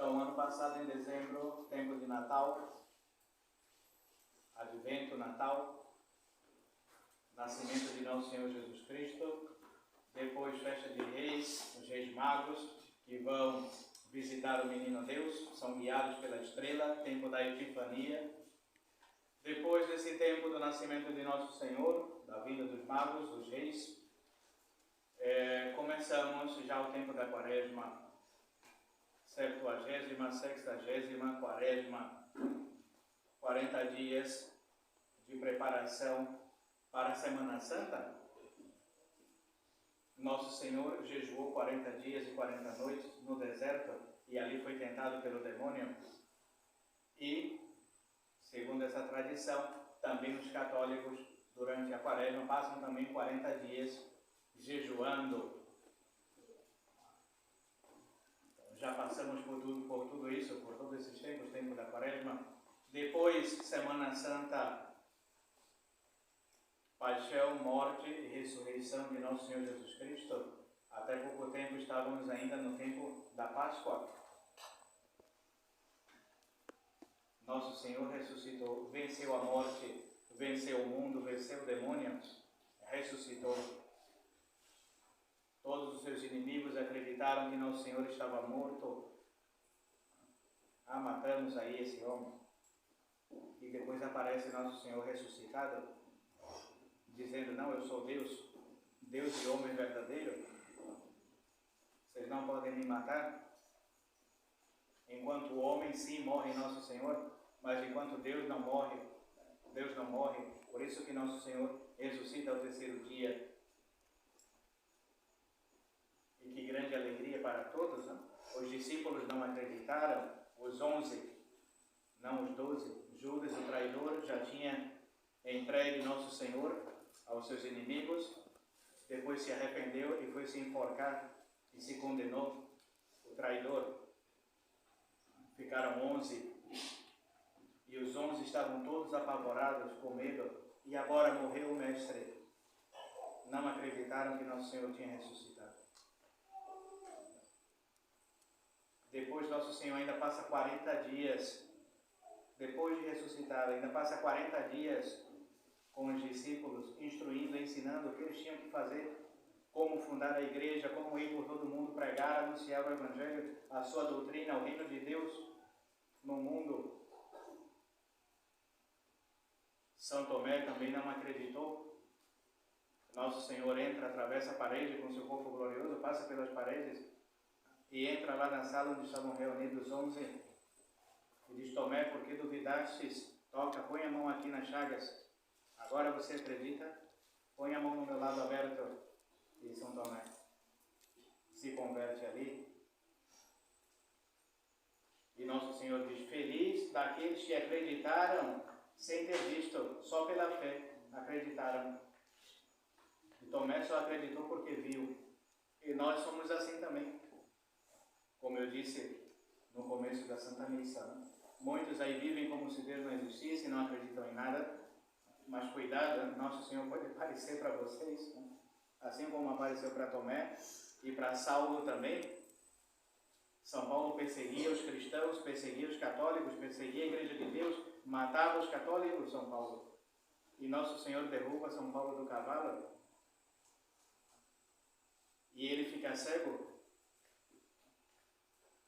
Então, ano passado, em dezembro, tempo de Natal, Advento, Natal, nascimento de nosso Senhor Jesus Cristo, depois festa de Reis, os Reis Magos, que vão visitar o Menino Deus, são guiados pela estrela, tempo da Epifania. Depois desse tempo do nascimento de nosso Senhor, da vinda dos Magos, dos Reis, começamos já o tempo da Quaresma, 70ª, 60ª Quaresma, 40 dias de preparação para a Semana Santa. Nosso Senhor jejuou 40 dias e 40 noites no deserto e ali foi tentado pelo demônio. E, segundo essa tradição, também os católicos, durante a Quaresma, passam também 40 dias jejuando. Já passamos por tudo isso, por todos esses tempos, tempo da Quaresma. Depois, Semana Santa, paixão, morte e ressurreição de nosso Senhor Jesus Cristo. Até pouco tempo estávamos ainda no tempo da Páscoa. Nosso Senhor ressuscitou, venceu a morte, venceu o mundo, venceu o demônio, ressuscitou. Todos os seus inimigos acreditaram que nosso Senhor estava morto. Matamos aí esse homem. E depois aparece nosso Senhor ressuscitado, dizendo: não, eu sou Deus, Deus e homem verdadeiro. Vocês não podem me matar. Enquanto o homem sim morre em nosso Senhor, mas enquanto Deus não morre. Deus não morre. Por isso que nosso Senhor ressuscita ao terceiro dia. E que grande alegria para todos, não? Os discípulos não acreditaram, os 11, não os 12. Judas, o traidor, já tinha entregue nosso Senhor aos seus inimigos, depois se arrependeu e foi se enforcar e se condenou, o traidor. Ficaram 11, e os 11 estavam todos apavorados, com medo, e agora morreu o Mestre. Não acreditaram que nosso Senhor tinha ressuscitado. Depois nosso Senhor ainda passa 40 dias, depois de ressuscitado, ainda passa 40 dias com os discípulos, instruindo, ensinando o que eles tinham que fazer, como fundar a igreja, como ir por todo mundo pregar, anunciar o Evangelho, a sua doutrina, o reino de Deus no mundo. São Tomé também não acreditou. Nosso Senhor entra, atravessa a parede com seu corpo glorioso, passa pelas paredes e entra lá na sala onde estavam reunidos 11 e diz: Tomé, por que duvidastes? Toca, põe a mão aqui nas chagas. Agora você acredita? Põe a mão no meu lado aberto. E São Tomé se converte ali. E nosso Senhor diz: feliz daqueles que acreditaram sem ter visto, só pela fé acreditaram. E Tomé só acreditou porque viu. E nós somos assim também. Como eu disse no começo da Santa Missa, né? Muitos aí vivem como se Deus não existisse, não acreditam em nada. Mas cuidado, nosso Senhor pode aparecer para vocês, né? Assim como apareceu para Tomé e para Saulo também. São Paulo perseguia os cristãos, perseguia os católicos, perseguia a igreja de Deus, matava os católicos, São Paulo. E nosso Senhor derruba São Paulo do cavalo. E ele fica cego.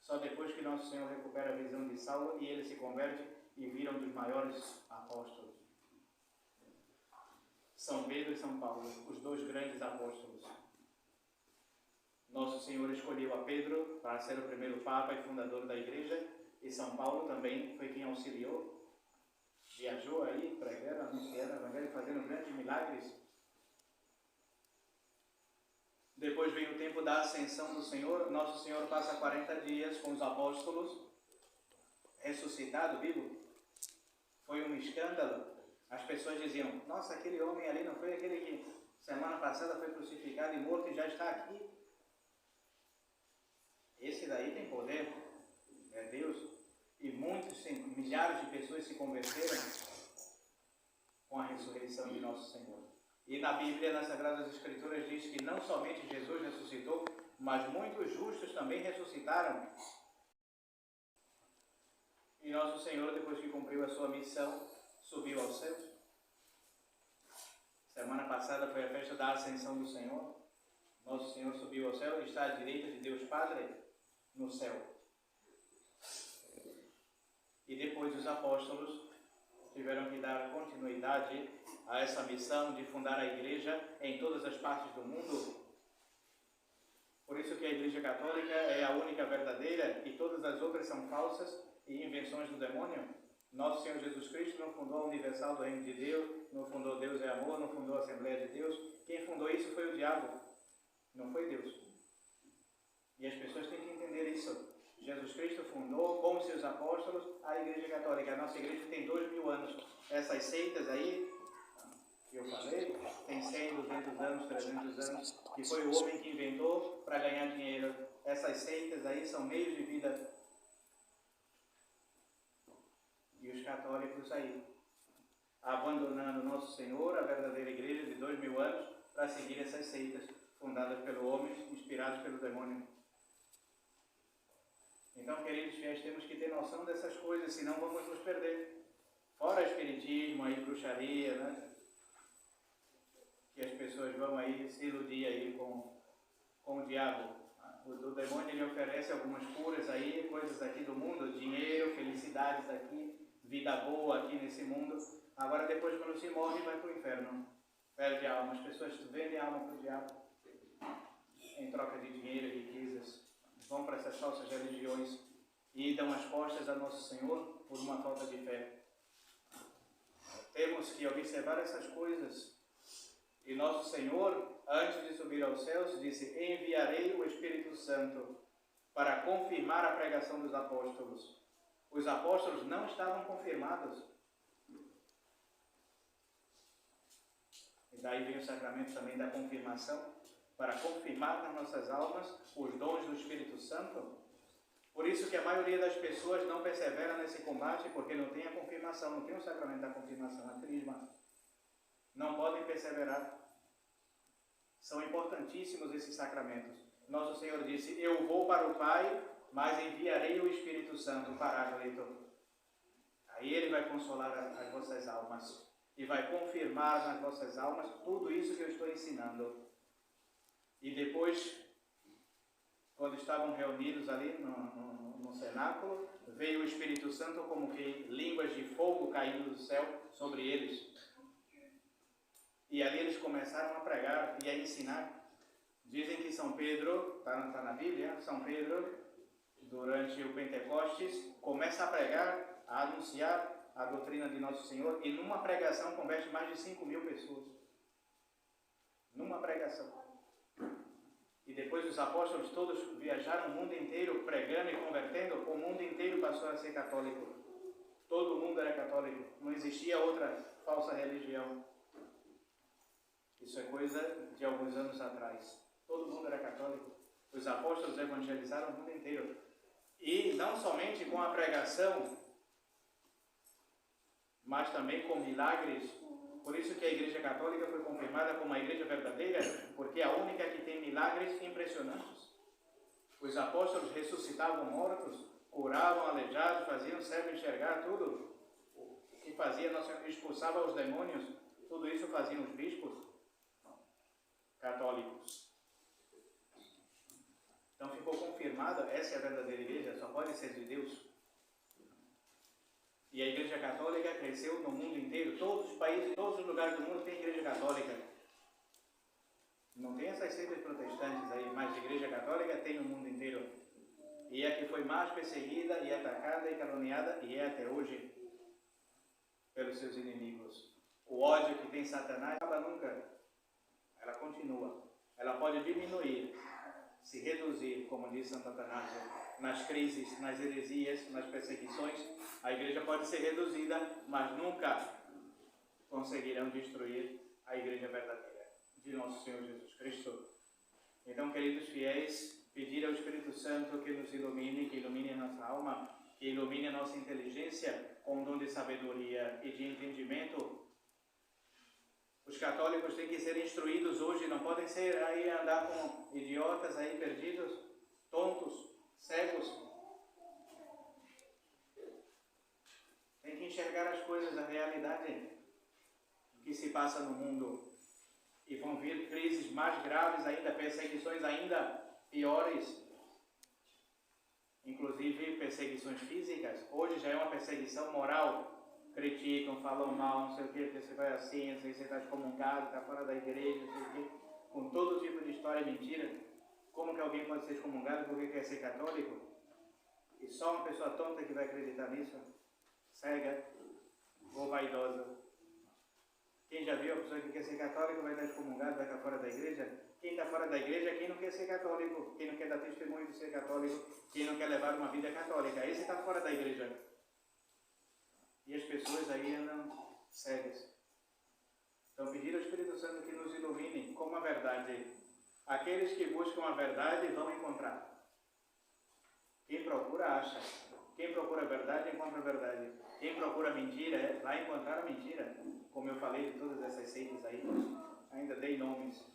Só depois que nosso Senhor recupera a visão de Saulo e ele se converte e vira um dos maiores apóstolos. São Pedro e São Paulo, os dois grandes apóstolos. Nosso Senhor escolheu a Pedro para ser o primeiro Papa e fundador da Igreja, e São Paulo também foi quem auxiliou. Viajou aí, pregando, anunciando o Evangelho, fazendo grandes milagres. Depois vem o tempo da ascensão do Senhor. Nosso Senhor passa 40 dias com os apóstolos, ressuscitado, vivo. Foi um escândalo. As pessoas diziam: nossa, aquele homem ali não foi aquele que semana passada foi crucificado e morto e já está aqui? Esse daí tem poder, é Deus. E milhares de pessoas se converteram com a ressurreição de nosso Senhor. E na Bíblia, nas Sagradas Escrituras, diz que não somente Jesus ressuscitou, mas muitos justos também ressuscitaram. E nosso Senhor, depois que cumpriu a sua missão, subiu ao céu. Semana passada foi a festa da Ascensão do Senhor. Nosso Senhor subiu ao céu e está à direita de Deus Padre no céu. E depois os apóstolos tiveram que dar continuidade a essa missão de fundar a igreja em todas as partes do mundo. Por isso que a Igreja Católica é a única verdadeira e todas as outras são falsas e invenções do demônio. Nosso Senhor Jesus Cristo não fundou a Universal do Reino de Deus, não fundou Deus é Amor, não fundou a Assembleia de Deus. Quem fundou isso foi o diabo, não foi Deus. E as pessoas têm que entender isso. Jesus Cristo fundou, com os seus apóstolos, a Igreja Católica. A nossa igreja tem 2000 anos. Essas seitas aí, que eu falei, tem 100, 200 anos, 300 anos, que foi o homem que inventou para ganhar dinheiro. Essas seitas aí são meios de vida. E os católicos aí, abandonando Nosso Senhor, a verdadeira igreja de 2000 anos, para seguir essas seitas fundadas pelo homem, inspiradas pelo demônio. Então, queridos fiéis, temos que ter noção dessas coisas, senão vamos nos perder. Fora espiritismo, aí, bruxaria, né? Que as pessoas vão aí se iludir aí com o diabo. O demônio ele oferece algumas curas aí, coisas aqui do mundo, dinheiro, felicidades aqui, vida boa aqui nesse mundo. Agora depois quando se morre vai para o inferno. Perde a alma. As pessoas vendem a alma para o diabo em troca de dinheiro e riquezas. Vão para essas falsas religiões e dão as costas a Nosso Senhor por uma falta de fé. Temos que observar essas coisas. E Nosso Senhor, antes de subir aos céus, disse: enviarei o Espírito Santo para confirmar a pregação dos apóstolos. Os apóstolos não estavam confirmados. E daí vem o sacramento também da confirmação, para confirmar nas nossas almas os dons do Espírito Santo. Por isso que a maioria das pessoas não persevera nesse combate, porque não tem a confirmação, não tem o sacramento da confirmação, a crisma. Não podem perseverar. São importantíssimos esses sacramentos. Nosso Senhor disse: eu vou para o Pai, mas enviarei o Espírito Santo, o Paráclito. Aí ele vai consolar as vossas almas e vai confirmar nas vossas almas tudo isso que eu estou ensinando. E depois, quando estavam reunidos ali no cenáculo, veio o Espírito Santo como que línguas de fogo caindo do céu sobre eles. E ali eles começaram a pregar e a ensinar. Dizem que São Pedro, está na Bíblia, São Pedro, durante o Pentecostes, começa a pregar, a anunciar a doutrina de Nosso Senhor, e numa pregação converte mais de 5.000 pessoas. Numa pregação. E depois os apóstolos todos viajaram o mundo inteiro pregando e convertendo, o mundo inteiro passou a ser católico. Todo mundo era católico, não existia outra falsa religião. Isso é coisa de alguns anos atrás. Todo mundo era católico. Os apóstolos evangelizaram o mundo inteiro. E não somente com a pregação, mas também com milagres. Por isso que a Igreja Católica foi confirmada como uma igreja verdadeira, porque é a única que tem milagres impressionantes. Os apóstolos ressuscitavam mortos, curavam aleijados, faziam cego enxergar, tudo. O que fazia, expulsava os demônios, tudo isso faziam os bispos católicos. Então ficou confirmada, essa é a verdadeira igreja, só pode ser de Deus. E a Igreja Católica cresceu no mundo inteiro, todos os países, todos os lugares do mundo tem Igreja Católica. Não tem essas seitas protestantes aí, mas a Igreja Católica tem no mundo inteiro. E é a que foi mais perseguida e atacada e caluniada, e é até hoje, pelos seus inimigos. O ódio que tem Satanás não acaba nunca. Ela continua. Ela pode diminuir, se reduzir, como diz Santo Atanásio, nas crises, nas heresias, nas perseguições. A igreja pode ser reduzida, mas nunca conseguirão destruir a igreja verdadeira de nosso Senhor Jesus Cristo. Então, queridos fiéis, pedir ao Espírito Santo que nos ilumine, que ilumine a nossa alma, que ilumine a nossa inteligência com o dom de sabedoria e de entendimento. Os católicos têm que ser instruídos hoje, não podem ser aí andar com idiotas aí perdidos, tontos, cegos. se passa no mundo. E vão vir crises mais graves ainda, perseguições ainda piores. Inclusive perseguições físicas. Hoje já é uma perseguição moral. Criticam, falam mal, não sei o que, porque você vai assim, não sei se você está excomungado, está fora da igreja, não sei o que. Com todo tipo de história e mentira. Como que alguém pode ser excomungado porque quer ser católico? E só uma pessoa tonta que vai acreditar nisso? Cega ou vaidosa? Quem já viu a pessoa que quer ser católico vai estar excomungado, vai estar fora da igreja? Quem está fora da igreja é quem não quer ser católico, quem não quer dar testemunho de ser católico, quem não quer levar uma vida católica. Esse está fora da igreja. E as pessoas aí andam cegas. Então pedir ao Espírito Santo que nos ilumine com a verdade. Aqueles que buscam a verdade vão encontrar. Quem procura, acha. Quem procura a verdade, encontra a verdade. Quem procura a mentira, vai encontrar a mentira. Como eu falei de todas essas seitas aí, ainda dei nomes.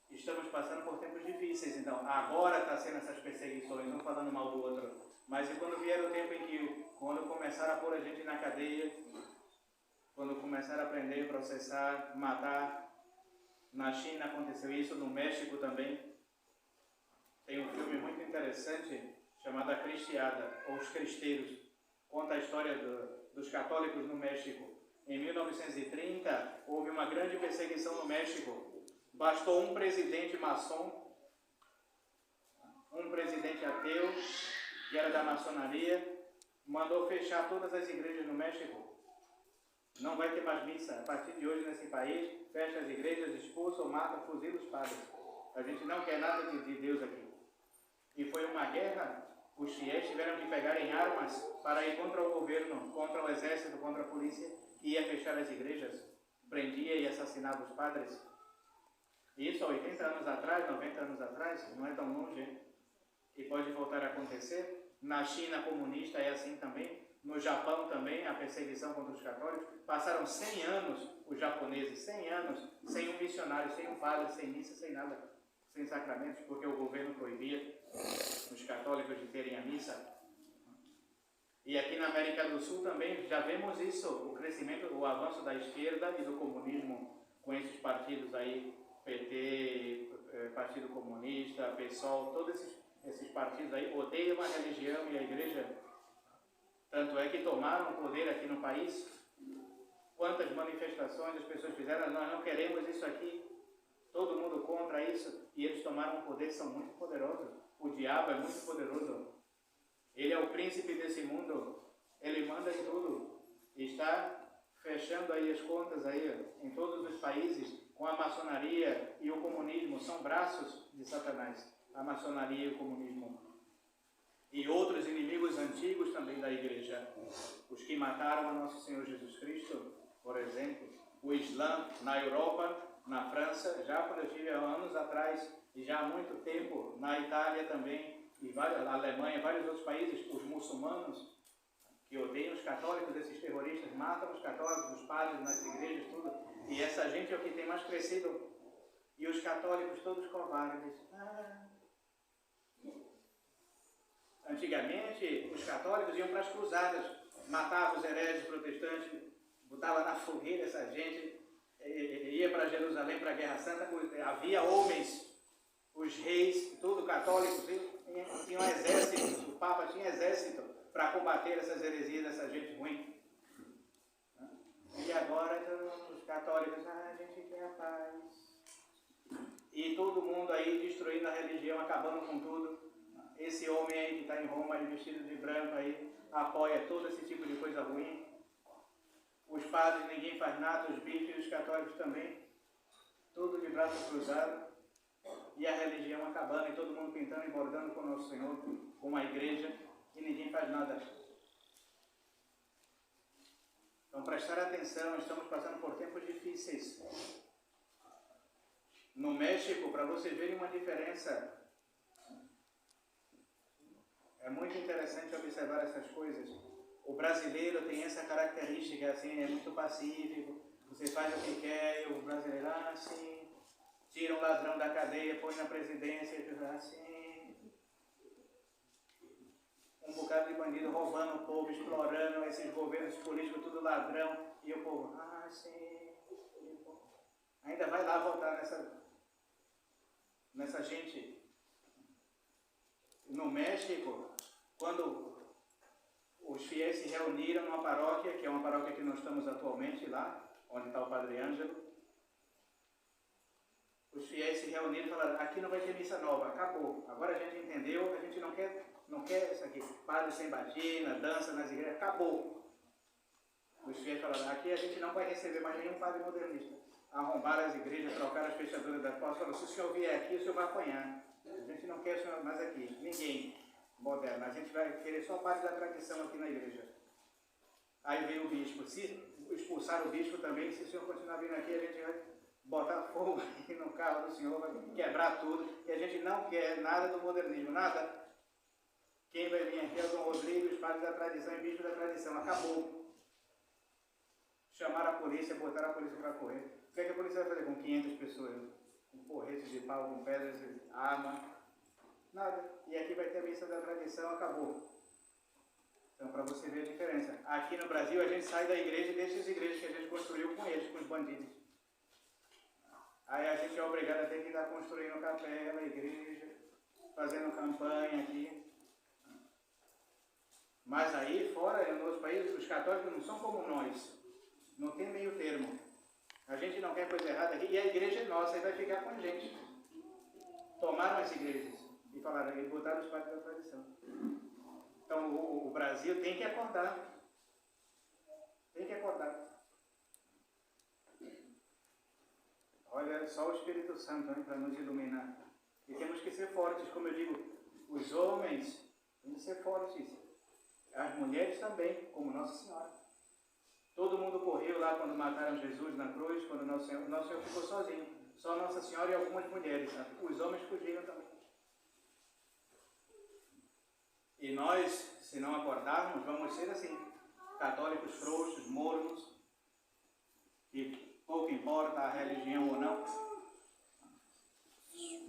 Estamos passando por tempos difíceis, então agora está sendo essas perseguições, um falando mal do outro. Mas e quando vier o tempo em que, quando começaram a pôr a gente na cadeia, quando começaram a prender, processar, matar, na China aconteceu isso, no México também. Tem um filme muito interessante chamado A Cristiada, ou Os Cristeiros. Conta a história dos católicos no México. Em 1930, houve uma grande perseguição no México. Bastou um presidente maçom, um presidente ateu, que era da maçonaria, mandou fechar todas as igrejas no México. Não vai ter mais missa. A partir de hoje nesse país, fecha as igrejas, expulsa, mata, fuzila os padres. A gente não quer nada de Deus aqui. E foi uma guerra. Os fiéis tiveram que pegar em armas para ir contra o governo, contra o exército, contra a polícia, que ia fechar as igrejas, prendia e assassinava os padres. Isso há 80 anos atrás, 90 anos atrás, não é tão longe, e pode voltar a acontecer. Na China comunista é assim também, no Japão também, a perseguição contra os católicos. Passaram 100 anos, os japoneses, 100 anos, sem um missionário, sem um padre, sem missa, sem nada, sem sacramentos, porque o governo proibia os católicos de terem a missa. E aqui na América do Sul também já vemos isso, o crescimento, o avanço da esquerda e do comunismo, com esses partidos aí, PT, Partido Comunista, PSOL, todos esses partidos aí odeiam a religião e a igreja. Tanto é que tomaram o poder aqui no país. Quantas manifestações as pessoas fizeram, nós não queremos isso aqui, todo mundo contra isso, e eles tomaram o poder, são muito poderosos. O diabo é muito poderoso. Ele é o príncipe desse mundo, ele manda em tudo. Está fechando aí as contas aí em todos os países com a maçonaria e o comunismo, são braços de Satanás, a maçonaria e o comunismo. E outros inimigos antigos também da igreja, os que mataram a nosso Senhor Jesus Cristo, por exemplo, o Islã na Europa, na França, já quando eu estive há anos atrás, e já há muito tempo, na Itália também, e na Alemanha, vários outros países, os muçulmanos, que odeiam os católicos, esses terroristas, matam os católicos, os padres nas igrejas, tudo. E essa gente é o que tem mais crescido. E os católicos todos covardes. Antigamente, os católicos iam para as cruzadas, matavam os hereges protestantes, botavam na fogueira essa gente, ia para Jerusalém, para a Guerra Santa, havia homens, os reis, tudo católicos, tinha um exército, o Papa tinha exército para combater essas heresias dessa gente ruim. E agora os católicos, a gente quer a paz. E todo mundo aí destruindo a religião, acabando com tudo. Esse homem aí que está em Roma, aí, vestido de branco aí, apoia todo esse tipo de coisa ruim. Os padres, ninguém faz nada, os bispos e os católicos também. Tudo de braço cruzado. E a religião acabando, e todo mundo pintando e bordando com o nosso Senhor, com a igreja, e ninguém faz nada. Então, prestar atenção, estamos passando por tempos difíceis. No México, para vocês verem uma diferença, é muito interessante observar essas coisas. O brasileiro tem essa característica, assim, é muito pacífico, você faz o que quer, e o brasileiro, assim, tira um ladrão da cadeia, põe na presidência, assim, um bocado cidade de bandido, roubando o povo, explorando esses governos políticos, tudo ladrão, e o povo, sim, ainda vai lá votar nessa gente. No México, quando os fiéis se reuniram numa paróquia, que é uma paróquia que nós estamos atualmente lá, onde está o Padre Ângelo, os fiéis se reuniram e falaram, aqui não vai ter missa nova, acabou. Agora a gente entendeu, a gente não quer isso aqui, padre sem batina, dança nas igrejas, acabou. Os fiéis falaram, aqui a gente não vai receber mais nenhum padre modernista. Arrombaram as igrejas, trocaram as fechaduras das portas, falaram, se o senhor vier aqui, o senhor vai apanhar. A gente não quer o senhor mais aqui, ninguém moderno, a gente vai querer só parte da tradição aqui na igreja. Aí veio o bispo, se expulsar o bispo também, se o senhor continuar vindo aqui, a gente vai botar fogo aqui no carro do senhor, vai quebrar tudo, e a gente não quer nada do modernismo, nada. Quem vai vir aqui é o Dom Rodrigo, os padres da tradição e bispo da tradição, acabou. Chamaram a polícia, botaram a polícia para correr. O que é que a polícia vai fazer com 500 pessoas? Com porretes de pau, com pedras, arma, nada. E aqui vai ter a missa da tradição, acabou. Então, para você ver a diferença. Aqui no Brasil, a gente sai da igreja e deixa as igrejas que a gente construiu com eles, com os bandidos. Aí a gente é obrigado a ter que estar construindo capela, igreja, fazendo campanha aqui. Mas aí, fora, em outros países, os católicos não são como nós. Não tem meio termo. A gente não quer coisa errada aqui. E a igreja é nossa, e vai ficar com a gente. Tomaram as igrejas e falaram, e botaram os padres da tradição. Então, o Brasil tem que acordar. Tem que acordar. Olha, só o Espírito Santo para nos iluminar. E temos que ser fortes, como eu digo, os homens têm que ser fortes. As mulheres também, como Nossa Senhora. Todo mundo correu lá quando mataram Jesus na cruz, quando Nosso Senhor ficou sozinho. Só Nossa Senhora e algumas mulheres. Os homens fugiram também. E nós, se não acordarmos, vamos ser assim, católicos frouxos, mornos, e pouco importa a religião ou não,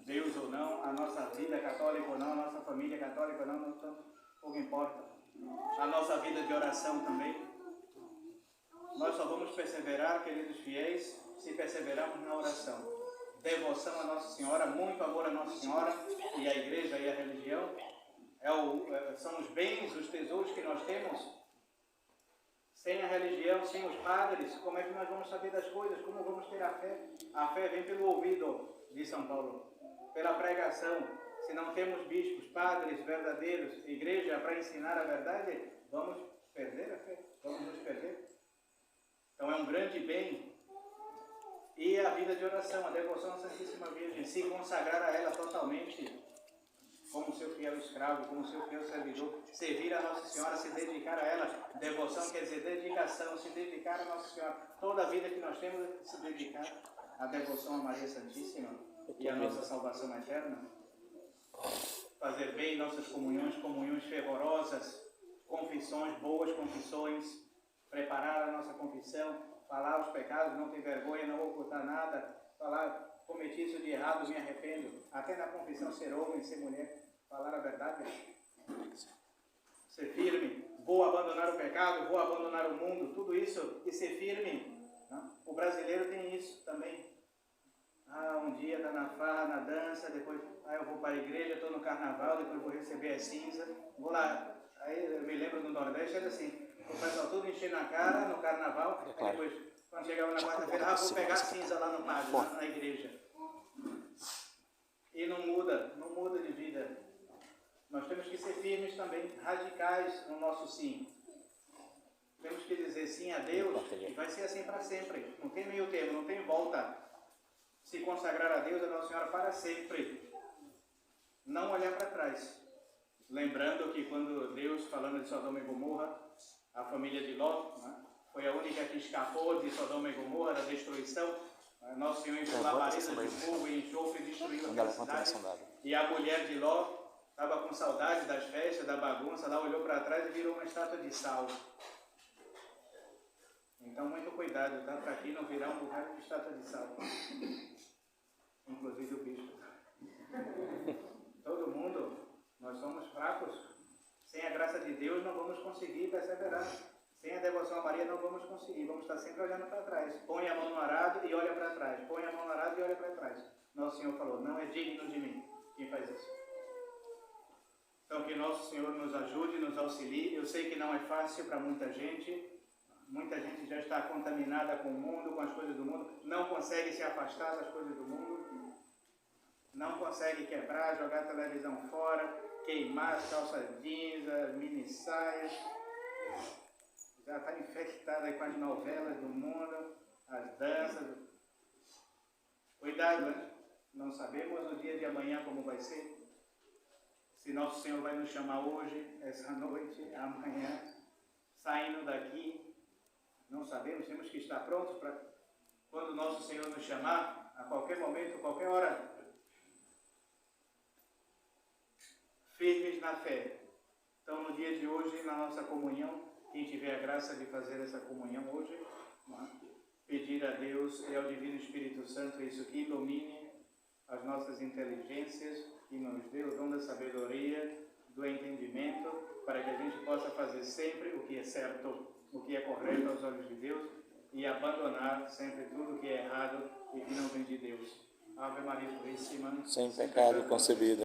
Deus ou não, a nossa vida católica ou não, a nossa família católica ou não, pouco importa. A nossa vida de oração também. Nós só vamos perseverar, queridos fiéis, se perseverarmos na oração. Devoção a Nossa Senhora, muito amor a Nossa Senhora e a igreja e a religião. São os bens, os tesouros que nós temos. Sem a religião, sem os padres, como é que nós vamos saber das coisas? Como vamos ter a fé? A fé vem pelo ouvido, diz São Paulo, pela pregação. Se não temos bispos, padres verdadeiros, igreja para ensinar a verdade, vamos perder a fé, vamos nos perder. Então é um grande bem. E a vida de oração, a devoção à Santíssima Virgem, se consagrar a ela totalmente, como seu fiel escravo, como seu fiel servidor, servir a Nossa Senhora, se dedicar a ela. Devoção quer dizer dedicação, se dedicar a Nossa Senhora. Toda a vida que nós temos é se dedicar à devoção a Maria Santíssima e à nossa salvação eterna. Fazer bem nossas comunhões fervorosas, confissões, boas confissões, preparar a nossa confissão, falar os pecados, não ter vergonha, não ocultar nada, falar, cometi isso de errado, me arrependo, até na confissão ser homem, ser mulher, falar a verdade, ser firme, vou abandonar o pecado, vou abandonar o mundo, tudo isso, e ser firme. Não? O brasileiro tem isso também. Um dia está na farra, na dança, depois eu vou para a igreja, estou no carnaval, depois vou receber a cinza, vou lá, aí eu me lembro do Nordeste, era assim, o pessoal tudo enchendo a cara no carnaval, aí depois, quando chegava na quarta-feira, vou pegar a cinza lá no padre, lá na igreja. E não muda de vida. Nós temos que ser firmes também, radicais no nosso sim. Temos que dizer sim a Deus e vai ser assim para sempre. Não tem meio termo, não tem volta. Se consagrar a Deus, a Nossa Senhora, para sempre. Não olhar para trás. Lembrando que quando Deus, falando de Sodoma e Gomorra, a família de Ló, né, foi a única que escapou de Sodoma e Gomorra, da destruição. Nosso Senhor enviou labaredas de fogo e enxofre e destruiu a cidade. E a mulher de Ló estava com saudade das festas, da bagunça, lá olhou para trás e virou uma estátua de sal. Então, muito cuidado, tá? Para aqui não virar um bocado de estátua de sal. Inclusive o bispo. Todo mundo, nós somos fracos. Sem a graça de calmaria não vamos conseguir, vamos estar sempre olhando para trás. Põe a mão no arado e olha para trás. Põe a mão no arado e olha para trás. Nosso Senhor falou, não é digno de mim quem faz isso. Então que Nosso Senhor nos ajude, nos auxilie. Eu sei que não é fácil para muita gente. Muita gente já está contaminada com o mundo, com as coisas do mundo. Não consegue se afastar das coisas do mundo. Não consegue quebrar, jogar a televisão fora, queimar as calças jeans, as mini saias. Já está infectada com as novelas do mundo, as danças. Cuidado, né? Não sabemos o dia de amanhã como vai ser. Se Nosso Senhor vai nos chamar hoje, essa noite, amanhã, saindo daqui, não sabemos, temos que estar prontos para quando Nosso Senhor nos chamar, a qualquer momento, qualquer hora. Firmes na fé. Então, no dia de hoje, na nossa comunhão, quem tiver a graça de fazer essa comunhão hoje, pedir a Deus e ao Divino Espírito Santo isso que ilumine as nossas inteligências, que nos dê o dom da sabedoria, do entendimento, para que a gente possa fazer sempre o que é certo, o que é correto aos olhos de Deus e abandonar sempre tudo que é errado e que não vem de Deus. Ave Maria Puríssima, sem pecado concebida.